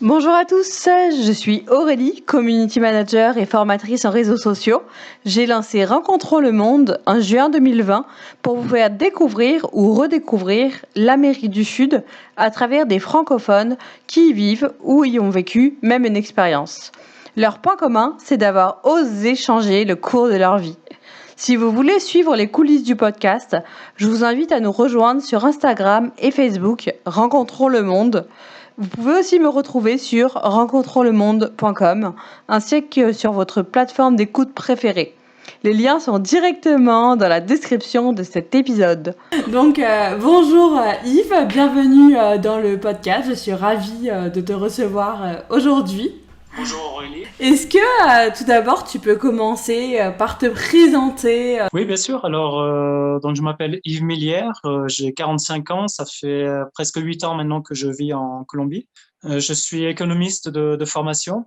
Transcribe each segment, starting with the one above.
Bonjour à tous, je suis Aurélie, Community Manager et formatrice en réseaux sociaux. J'ai lancé Rencontrons le Monde en juin 2020 pour vous faire découvrir ou redécouvrir l'Amérique du Sud à travers des francophones qui y vivent ou y ont vécu même une expérience. Leur point commun, c'est d'avoir osé changer le cours de leur vie. Si vous voulez suivre les coulisses du podcast, je vous invite à nous rejoindre sur Instagram et Facebook Rencontrons le Monde. Vous pouvez aussi me retrouver sur rencontronlemonde.com ainsi que sur votre plateforme d'écoute préférée. Les liens sont directement dans la description de cet épisode. Donc bonjour Yves, bienvenue dans le podcast. Je suis ravie de te recevoir aujourd'hui. Bonjour Aurélie. Est-ce que tout d'abord tu peux commencer par te présenter Oui, bien sûr. Alors, donc je m'appelle Yves Millière, j'ai 45 ans, ça fait presque 8 ans maintenant que je vis en Colombie. Je suis économiste de formation.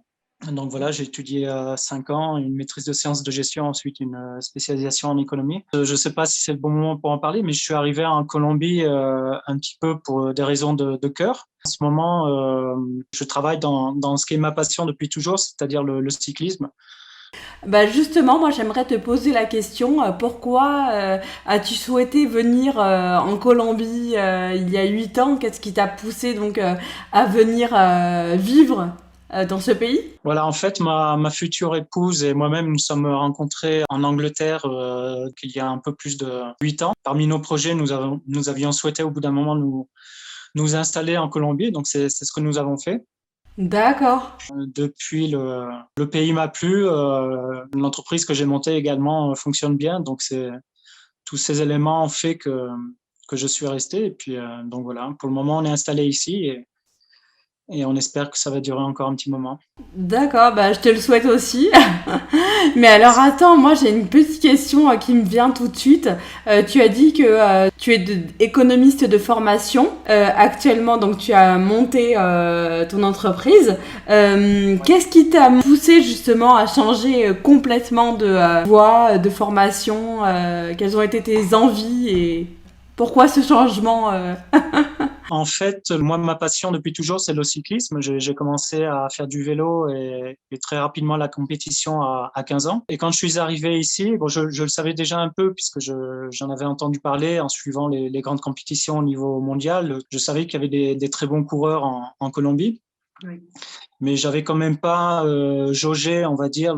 Donc voilà, j'ai étudié 5 ans, une maîtrise de sciences de gestion, ensuite une spécialisation en économie. Je ne sais pas si c'est le bon moment pour en parler, mais je suis arrivé en Colombie un petit peu pour des raisons de cœur. En ce moment, je travaille dans ce qui est ma passion depuis toujours, c'est-à-dire le cyclisme. Justement, moi j'aimerais te poser la question, pourquoi as-tu souhaité venir en Colombie il y a 8 ans? Qu'est-ce qui t'a poussé donc à venir vivre dans ce pays? Voilà, en fait, ma future épouse et moi-même, nous sommes rencontrés en Angleterre il y a un peu plus de 8 ans. Parmi nos projets, nous avions souhaité au bout d'un moment nous installer en Colombie, donc c'est ce que nous avons fait. D'accord. Depuis, le pays m'a plu, l'entreprise que j'ai montée également fonctionne bien, donc tous ces éléments ont fait que je suis resté. Et puis, donc voilà, pour le moment, on est installé ici et on espère que ça va durer encore un petit moment. D'accord, je te le souhaite aussi. Mais alors attends, moi j'ai une petite question qui me vient tout de suite. Tu as dit que tu es économiste de formation. Actuellement, donc tu as monté ton entreprise. Qu'est-ce qui t'a poussé justement à changer complètement de voie, de formation? Quelles ont été tes envies et pourquoi ce changement En fait, moi, ma passion depuis toujours, c'est le cyclisme. J'ai commencé à faire du vélo et très rapidement la compétition à 15 ans. Et quand je suis arrivé ici, bon, je le savais déjà un peu puisque j'en avais entendu parler en suivant les grandes compétitions au niveau mondial. Je savais qu'il y avait des très bons coureurs en Colombie. Oui. Mais j'avais quand même pas jaugé, on va dire,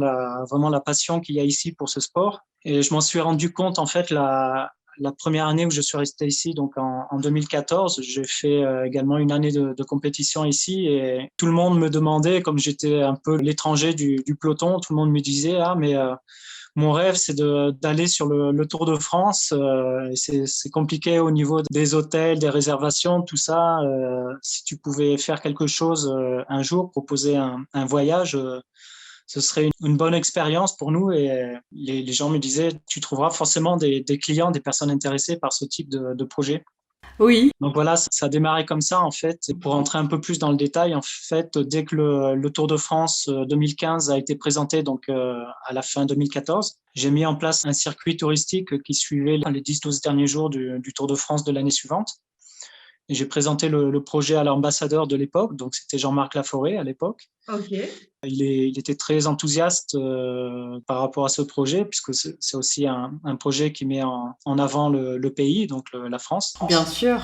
vraiment la passion qu'il y a ici pour ce sport. Et je m'en suis rendu compte, en fait, la première année où je suis resté ici, donc en 2014, j'ai fait également une année de compétition ici et tout le monde me demandait, comme j'étais un peu l'étranger du peloton, tout le monde me disait « Ah, mais mon rêve, c'est d'aller sur le Tour de France. C'est compliqué au niveau des hôtels, des réservations, tout ça. Si tu pouvais faire quelque chose un jour, proposer un voyage, ce serait une bonne expérience pour nous. Et les gens me disaient, tu trouveras forcément des clients, des personnes intéressées par ce type de projet. Oui. Donc voilà, ça a démarré comme ça en fait. Et pour entrer un peu plus dans le détail, en fait, dès que le Tour de France 2015 a été présenté, donc à la fin 2014, j'ai mis en place un circuit touristique qui suivait les 10-12 derniers jours du Tour de France de l'année suivante. Et j'ai présenté le projet à l'ambassadeur de l'époque, donc c'était Jean-Marc Laforêt à l'époque. Ok. Il était très enthousiaste par rapport à ce projet, puisque c'est aussi un projet qui met en avant le pays, donc la France. Bien sûr.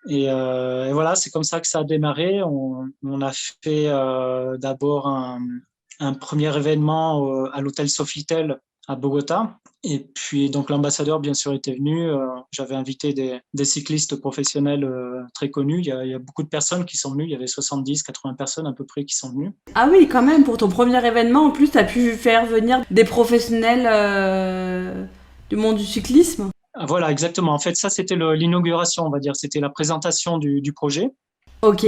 Et voilà, c'est comme ça que ça a démarré. On a fait d'abord un premier événement à l'hôtel Sofitel à Bogota. Et puis, donc, l'ambassadeur, bien sûr, était venu. J'avais invité des cyclistes professionnels très connus. Il y a beaucoup de personnes qui sont venues. Il y avait 70-80 personnes à peu près qui sont venues. Ah oui, quand même, pour ton premier événement, en plus, tu as pu faire venir des professionnels du monde du cyclisme. Voilà, exactement. En fait, ça, c'était l'inauguration, on va dire. C'était la présentation du projet. Ok.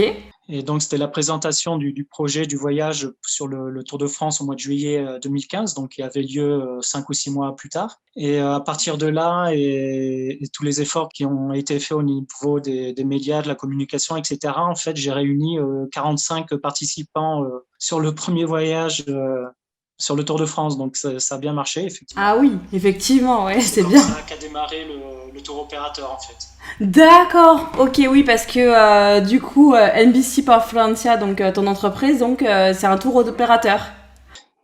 Et donc, c'était la présentation du projet du voyage sur le Tour de France au mois de juillet 2015, donc qui avait lieu 5 ou 6 mois plus tard. Et à partir de là, et tous les efforts qui ont été faits au niveau des médias, de la communication, etc., en fait, j'ai réuni 45 participants sur le premier voyage sur le Tour de France. Donc ça a bien marché, effectivement. Ah oui, effectivement, ouais, c'est comme bien. ça qu'a démarré le tour opérateur, en fait. D'accord, ok, oui, parce que du coup, NBC par Francia, donc ton entreprise, donc c'est un tour opérateur.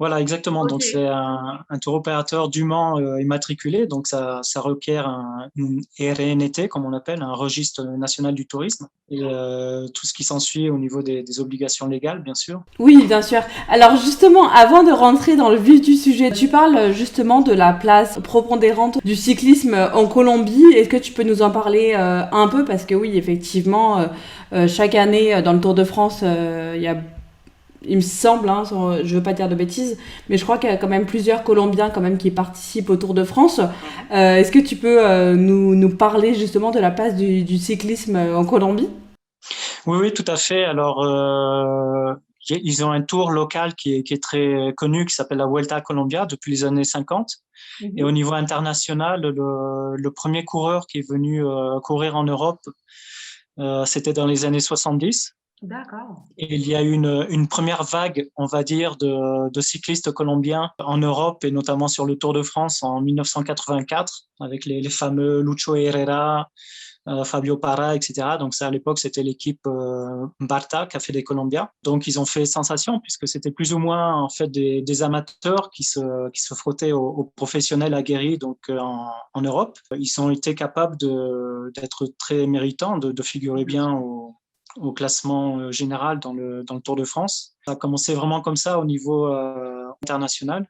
Voilà, exactement. Ok. Donc, c'est un tour opérateur dûment immatriculé. Donc, ça requiert une RNT, comme on appelle, un registre national du tourisme. Et tout ce qui s'ensuit au niveau des obligations légales, bien sûr. Oui, bien sûr. Alors justement, avant de rentrer dans le vif du sujet, tu parles justement de la place prépondérante du cyclisme en Colombie. Est-ce que tu peux nous en parler un peu? Parce que oui, effectivement, chaque année dans le Tour de France, il y a, il me semble, hein, je veux pas dire de bêtises, mais je crois qu'il y a quand même plusieurs Colombiens quand même qui participent au Tour de France. Est-ce que tu peux nous parler justement de la place du cyclisme en Colombie? Oui, oui, tout à fait. Alors, ils ont un tour local qui est très connu, qui s'appelle la Vuelta a Colombia depuis les années 50. Et au niveau international, le premier coureur qui est venu courir en Europe, c'était dans les années 70. D'accord. Et il y a eu une première vague, on va dire, de cyclistes colombiens en Europe et notamment sur le Tour de France en 1984 avec les fameux Lucho Herrera, Fabio Parra, etc. Donc ça, à l'époque, c'était l'équipe Barta, Café des Colombiens. Donc ils ont fait sensation puisque c'était plus ou moins en fait des amateurs qui se frottaient aux professionnels aguerris donc en Europe. Ils ont été capables d'être très méritants, de figurer bien au classement général dans le Tour de France. Ça a commencé vraiment comme ça au niveau international.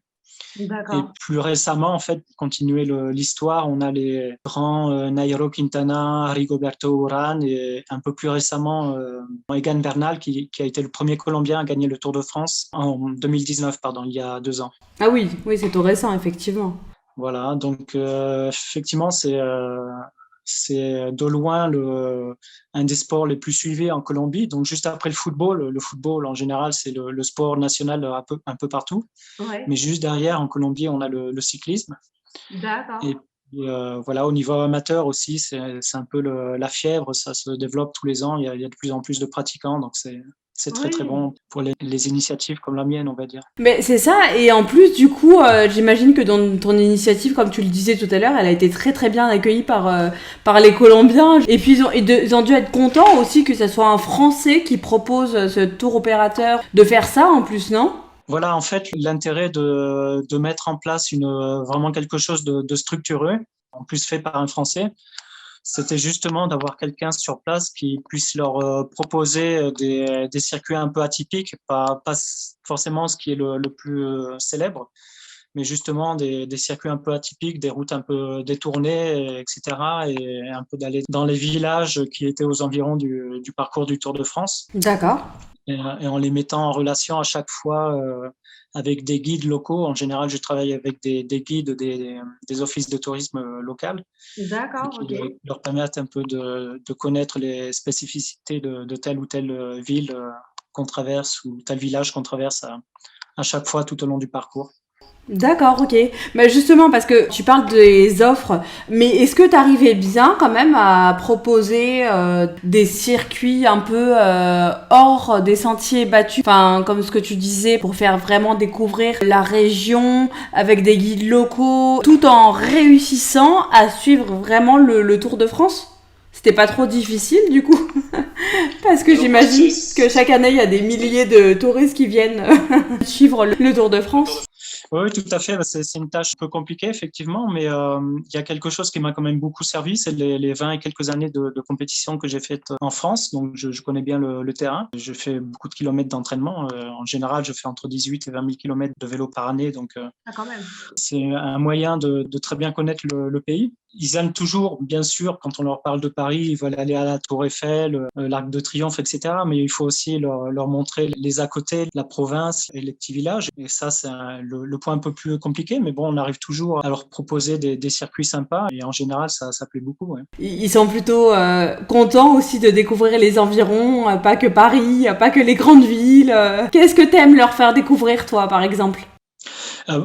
Et D'accord. plus récemment, en fait, pour continuer l'histoire, on a les grands Nairo Quintana, Rigoberto Urán et un peu plus récemment Egan Bernal qui a été le premier Colombien à gagner le Tour de France en 2019, pardon, il y a 2 ans. Ah oui, oui, c'est tout récent, effectivement. Voilà, donc effectivement, c'est de loin un des sports les plus suivis en Colombie. Donc juste après le football en général, c'est le sport national un peu partout. Ouais, Mais juste derrière, en Colombie, on a le cyclisme. Et d'accord. puis, voilà, au niveau amateur aussi, c'est un peu la fièvre. Ça se développe tous les ans. Il y a de plus en plus de pratiquants. Donc, c'est très, très Oui. bon pour les initiatives comme la mienne, on va dire. Mais c'est ça, et en plus, du coup, j'imagine que dans ton initiative, comme tu le disais tout à l'heure, elle a été très très bien accueillie par les Colombiens. Et puis ils ont dû être contents aussi que ce soit un Français qui propose ce tour opérateur de faire ça en plus, non? Voilà, en fait, l'intérêt de mettre en place vraiment quelque chose de structuré, en plus fait par un Français, c'était justement d'avoir quelqu'un sur place qui puisse leur proposer des circuits un peu atypiques, pas forcément ce qui est le plus célèbre, mais justement des circuits un peu atypiques, des routes un peu détournées, etc. Et un peu d'aller dans les villages qui étaient aux environs du parcours du Tour de France D'accord. et en les mettant en relation à chaque fois avec des guides locaux. En général, je travaille avec des guides des offices de tourisme local et D'accord, qui ok. leur permettent un peu de connaître les spécificités de telle ou telle ville qu'on traverse ou tel village qu'on traverse à chaque fois tout au long du parcours. D'accord, ok. Mais justement, parce que tu parles des offres, mais est-ce que tu arrivais bien quand même à proposer des circuits un peu hors des sentiers battus, enfin comme ce que tu disais, pour faire vraiment découvrir la région avec des guides locaux, tout en réussissant à suivre vraiment le Tour de France? C'était pas trop difficile du coup? Parce que Alors, j'imagine que chaque année, il y a des milliers de touristes qui viennent suivre le Tour de France. Oui, oui, tout à fait. C'est une tâche un peu compliquée, effectivement, mais il y a quelque chose qui m'a quand même beaucoup servi, c'est les 20 et quelques années de compétition que j'ai faites en France. Donc, je connais bien le terrain. Je fais beaucoup de kilomètres d'entraînement. En général, je fais entre 18 et 20 000 kilomètres de vélo par année. Donc, Ah, quand même. c'est un moyen de très bien connaître le pays. Ils aiment toujours, bien sûr, quand on leur parle de Paris, ils veulent aller à la Tour Eiffel, l'Arc de Triomphe, etc. Mais il faut aussi leur montrer les à côté, la province et les petits villages. Et ça, c'est le point un peu plus compliqué. Mais bon, on arrive toujours à leur proposer des circuits sympas. Et en général, ça plaît beaucoup. Ouais. Ils sont plutôt contents aussi de découvrir les environs, pas que Paris, pas que les grandes villes. Qu'est-ce que t'aimes leur faire découvrir, toi, par exemple?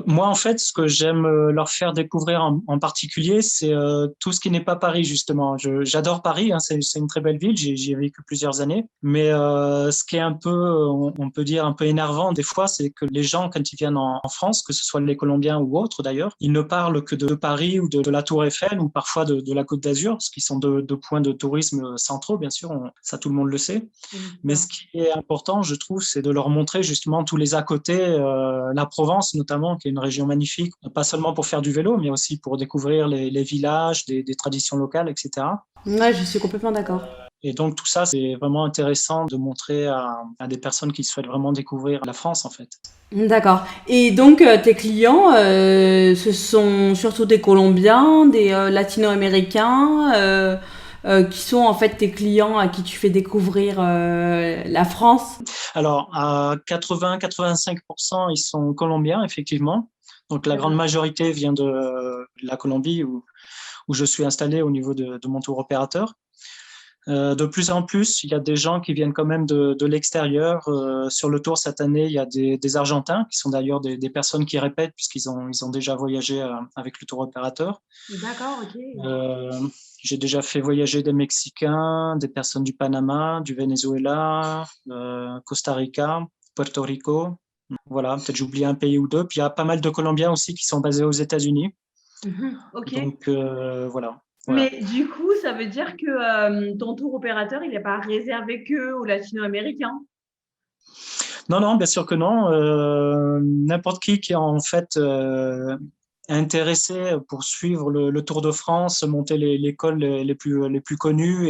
Moi, en fait, ce que j'aime leur faire découvrir en particulier, c'est tout ce qui n'est pas Paris, justement. J'adore Paris, hein, c'est une très belle ville, j'y ai vécu plusieurs années. Mais ce qui est un peu, on peut dire, un peu énervant des fois, c'est que les gens, quand ils viennent en France, que ce soit les Colombiens ou autres d'ailleurs, ils ne parlent que de Paris ou de la Tour Eiffel ou parfois de la Côte d'Azur, ce qui sont deux points de tourisme centraux, bien sûr, ça tout le monde le sait. Mais ce qui est important, je trouve, c'est de leur montrer justement tous les à côté, la Provence notamment, qui est une région magnifique, pas seulement pour faire du vélo, mais aussi pour découvrir les villages, des traditions locales, etc. Ouais, je suis complètement d'accord. Et donc tout ça, c'est vraiment intéressant de montrer à des personnes qui souhaitent vraiment découvrir la France, en fait. D'accord. Et donc, tes clients, ce sont surtout des Colombiens, des Latino-Américains, qui sont en fait tes clients à qui tu fais découvrir la France. Alors, à 80-85%, ils sont colombiens, effectivement. Donc la grande majorité vient de la Colombie, où je suis installé au niveau de mon tour opérateur. De plus en plus, il y a des gens qui viennent quand même de l'extérieur. Sur le tour cette année, il y a des Argentins, qui sont d'ailleurs des personnes qui répètent, puisqu'ils ont déjà voyagé avec le tour opérateur. D'accord, ok. J'ai déjà fait voyager des Mexicains, des personnes du Panama, du Venezuela, Costa Rica, Puerto Rico. Voilà, peut-être j'ai oublié un pays ou deux. Puis il y a pas mal de Colombiens aussi qui sont basés aux États-Unis. Ok. Donc voilà. Mais du coup, ça veut dire que ton tour opérateur, il n'est pas réservé que aux latino-américains. Non, bien sûr que non. N'importe qui est en fait intéressé pour suivre le Tour de France, monter les cols les plus connus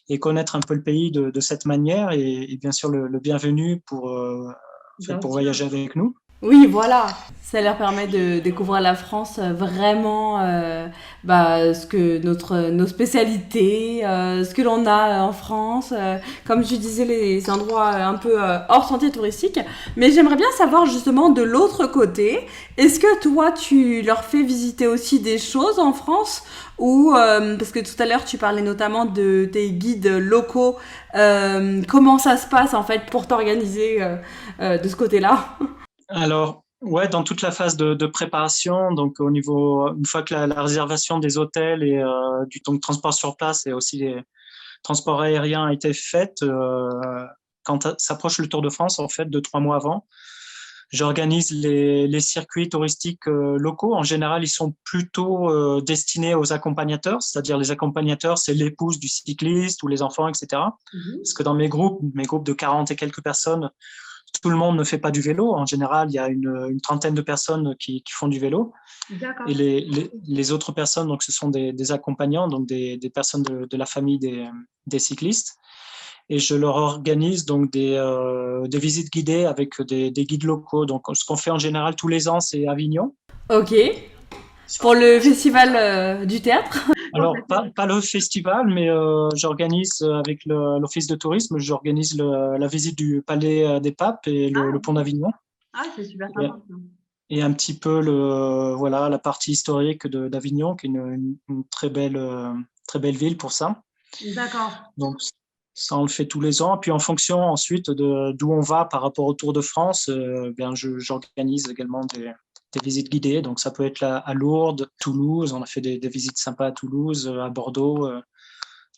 et connaître un peu le pays de cette manière et bien sûr le bienvenu pour voyager avec nous. Oui, voilà. Ça leur permet de découvrir la France vraiment, ce que nos spécialités, ce que l'on a en France. Comme je disais, les endroits un peu hors sentier touristique. Mais j'aimerais bien savoir justement de l'autre côté, est-ce que toi, tu leur fais visiter aussi des choses en France ou parce que tout à l'heure, tu parlais notamment de tes guides locaux. Comment ça se passe en fait pour t'organiser de ce côté-là? Alors, ouais, dans toute la phase de préparation, donc au niveau, une fois que la réservation des hôtels et du temps de transport sur place et aussi les transports aériens a été faite, quand s'approche le Tour de France, en fait, 2-3 mois avant, j'organise les circuits touristiques locaux. En général, ils sont plutôt destinés aux accompagnateurs, c'est-à-dire les accompagnateurs, c'est l'épouse du cycliste ou les enfants, etc. Parce que dans mes groupes de 40 et quelques personnes, tout le monde ne fait pas du vélo. En général, il y a une trentaine de personnes qui font du vélo. D'accord. Et les autres personnes, donc, ce sont des accompagnants, donc des personnes de la famille des cyclistes. Et je leur organise donc des visites guidées avec des guides locaux. Donc, ce qu'on fait en général tous les ans, c'est Avignon. Ok. Pour le festival du théâtre. Alors, pas le festival, mais j'organise avec l'Office de tourisme, j'organise la visite du Palais des Papes et le pont d'Avignon. Ah, c'est super sympa. Et un petit peu la partie historique d'Avignon, qui est une très belle ville pour ça. D'accord. Donc, ça, on le fait tous les ans. Puis, en fonction ensuite d'où on va par rapport au Tour de France, j'organise également des visites guidées. Donc, ça peut être à Lourdes, Toulouse. On a fait des visites sympas à Toulouse, à Bordeaux.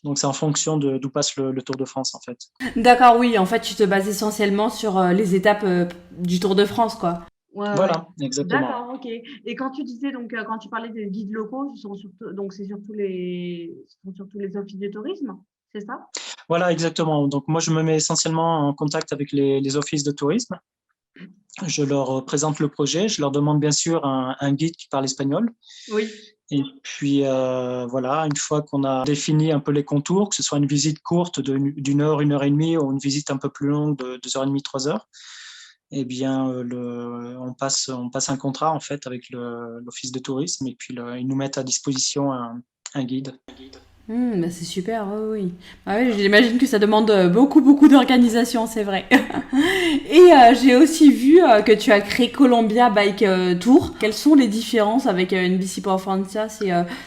Donc, c'est en fonction d'où passe le Tour de France, en fait. D'accord, oui. En fait, tu te bases essentiellement sur les étapes du Tour de France, quoi. Ouais, voilà, exactement. D'accord, ok. Et quand tu disais, donc, quand tu parlais des guides locaux, c'est surtout les offices de tourisme, c'est ça? Voilà, exactement. Donc, moi, je me mets essentiellement en contact avec les offices de tourisme. Je leur présente le projet. Je leur demande bien sûr un guide qui parle espagnol. Oui. Et puis, une fois qu'on a défini un peu les contours, que ce soit une visite courte d'une heure, 1 heure et demie, ou une visite un peu plus longue de 2 heures et demie, 3 heures, eh bien, on passe un contrat en fait avec l'office de tourisme et puis ils nous mettent à disposition un guide. Bah c'est super, oui, oui. Bah oui, j'imagine que ça demande beaucoup, beaucoup d'organisation, c'est vrai. Et j'ai aussi vu que tu as créé Columbia Bike Tour. Quelles sont les différences avec NBC Power Francia?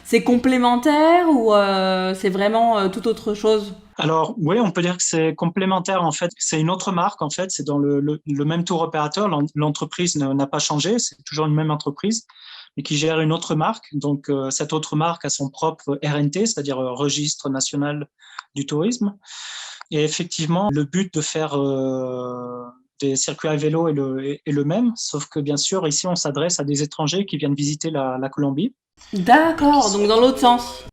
C'est complémentaire ou c'est vraiment tout autre chose? Alors, oui, on peut dire que c'est complémentaire. En fait, c'est une autre marque. En fait, c'est dans le même tour opérateur. L'entreprise n'a pas changé. C'est toujours une même entreprise, mais qui gère une autre marque. Donc, cette autre marque a son propre RNT, c'est-à-dire Registre National du Tourisme. Et effectivement, le but de faire des circuits à vélo est le même, sauf que bien sûr, ici, on s'adresse à des étrangers qui viennent visiter la Colombie. D'accord, donc dans l'autre sens.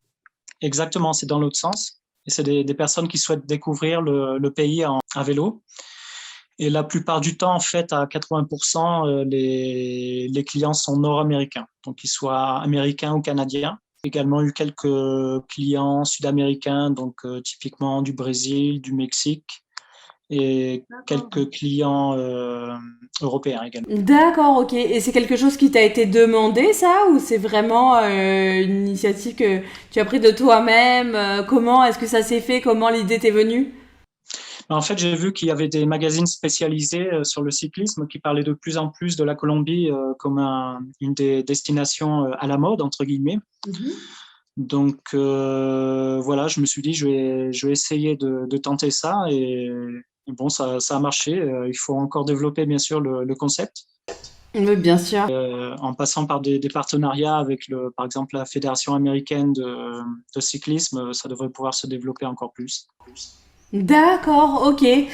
Exactement, c'est dans l'autre sens. Et c'est des personnes qui souhaitent découvrir le pays à vélo. Et la plupart du temps, en fait, à 80%, les clients sont nord-américains, donc qu'ils soient américains ou canadiens. Également eu quelques clients sud-américains, donc typiquement du Brésil, du Mexique, et quelques clients européens également. D'accord, ok. Et c'est quelque chose qui t'a été demandé, ça, ou c'est vraiment une initiative que tu as pris de toi-même? Comment est-ce que ça s'est fait? Comment l'idée t'est venue? En fait, j'ai vu qu'il y avait des magazines spécialisés sur le cyclisme qui parlaient de plus en plus de la Colombie comme une des destinations à la mode, entre guillemets. Donc voilà, je me suis dit, je vais essayer de tenter ça et bon, ça a marché. Il faut encore développer, bien sûr, le concept Oui, bien sûr. en passant par des partenariats avec, par exemple, la Fédération américaine de cyclisme. Ça devrait pouvoir se développer encore plus. D'accord, ok. Et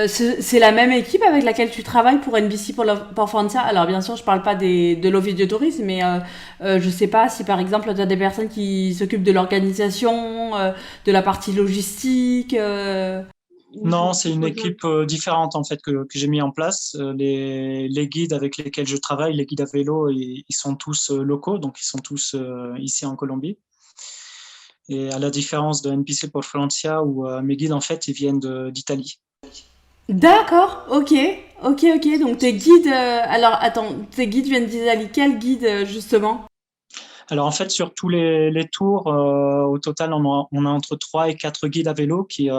c'est la même équipe avec laquelle tu travailles pour NBC pour Francia. Alors bien sûr, je parle pas de l'Ovidio Tourisme, mais je sais pas si par exemple tu as des personnes qui s'occupent de l'organisation, de la partie logistique. Non, c'est une équipe différente en fait que j'ai mis en place. Les guides avec lesquels je travaille, les guides à vélo, ils sont tous locaux, donc ils sont tous ici en Colombie. Et à la différence de NPC pour Francia, où mes guides en fait ils viennent d'Italie. D'accord, ok, ok, ok. Donc tes guides, alors attends, tes guides viennent d'Italie. Quel guide justement? Alors en fait, sur tous les tours, au total, on a entre 3 et 4 guides à vélo qui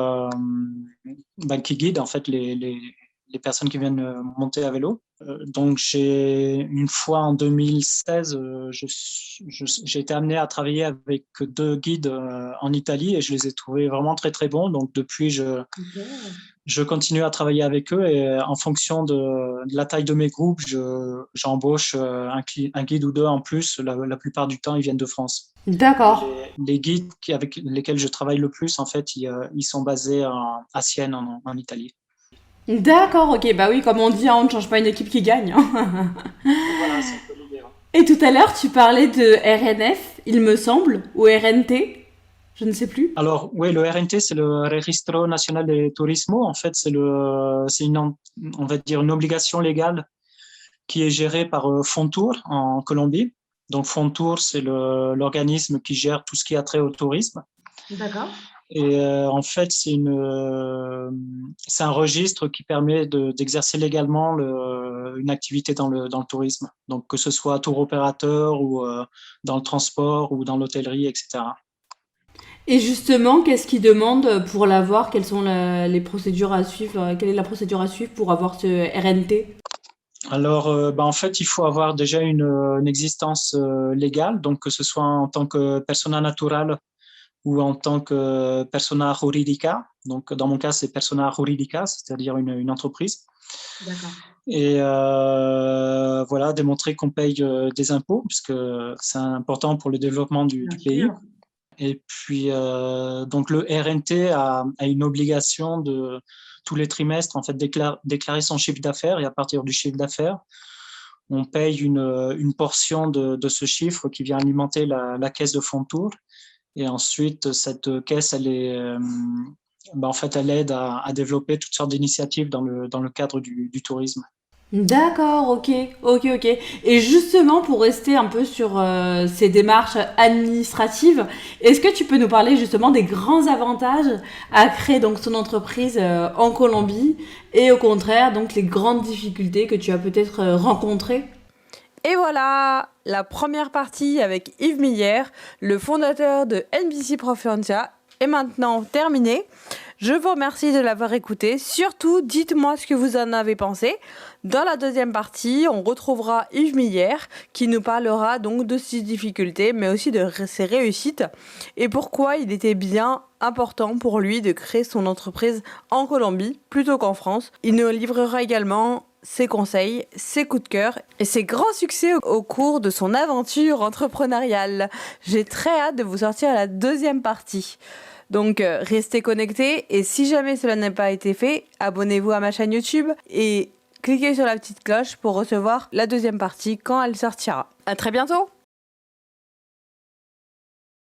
guident en fait les personnes qui viennent monter à vélo. Donc j'ai une fois en 2016, j'ai été amené à travailler avec 2 guides en Italie et je les ai trouvés vraiment très très bons. Donc depuis, je continue à travailler avec eux et en fonction de la taille de mes groupes, j'embauche un guide ou 2 en plus. La plupart du temps, ils viennent de France. D'accord. Les guides avec lesquels je travaille le plus, en fait, ils sont basés à Sienne, en Italie. D'accord, ok. Bah oui, comme on dit, hein, on ne change pas une équipe qui gagne, hein. Voilà, c'est un peu l'idée. Et tout à l'heure, tu parlais de RNF, il me semble, ou RNT, je ne sais plus. Alors, oui, le RNT, c'est le Registro Nacional de Turismo. En fait, on va dire une obligation légale qui est gérée par Fontour en Colombie. Donc, Fontour, c'est l'organisme qui gère tout ce qui a trait au tourisme. D'accord. Et en fait, c'est un registre qui permet d'exercer légalement une activité dans le tourisme. Donc, que ce soit tour opérateur ou dans le transport ou dans l'hôtellerie, etc. Et justement, qu'est-ce qu'ils demandent pour l'avoir? Quelles sont les procédures à suivre? Quelle est la procédure à suivre pour avoir ce RNT? Alors, en fait, il faut avoir déjà une existence légale, donc que ce soit en tant que persona naturale ou en tant que persona jurídica. Donc, dans mon cas, c'est persona jurídica, c'est-à-dire une entreprise. D'accord. Et voilà, démontrer qu'on paye des impôts, puisque c'est important pour le développement du pays. Et puis, donc le RNT a une obligation de tous les trimestres en fait déclarer son chiffre d'affaires et à partir du chiffre d'affaires, on paye une portion de ce chiffre qui vient alimenter la caisse de Fontour. Et ensuite, cette caisse, en fait, elle aide à développer toutes sortes d'initiatives dans le cadre du tourisme. D'accord, ok, ok, ok. Et justement, pour rester un peu sur ces démarches administratives, est-ce que tu peux nous parler justement des grands avantages à créer donc son entreprise en Colombie et au contraire donc les grandes difficultés que tu as peut-être rencontrées? Et voilà, la première partie avec Yves Miller, le fondateur de NBC Profluentia, est maintenant terminée. Je vous remercie de l'avoir écouté. Surtout, dites-moi ce que vous en avez pensé. Dans la deuxième partie, on retrouvera Yves Miller qui nous parlera donc de ses difficultés, mais aussi de ses réussites et pourquoi il était bien important pour lui de créer son entreprise en Colombie plutôt qu'en France. Il nous livrera également ses conseils, ses coups de cœur et ses grands succès au cours de son aventure entrepreneuriale. J'ai très hâte de vous sortir la deuxième partie. Donc restez connectés et si jamais cela n'a pas été fait, abonnez-vous à ma chaîne YouTube et cliquez sur la petite cloche pour recevoir la deuxième partie quand elle sortira. À très bientôt!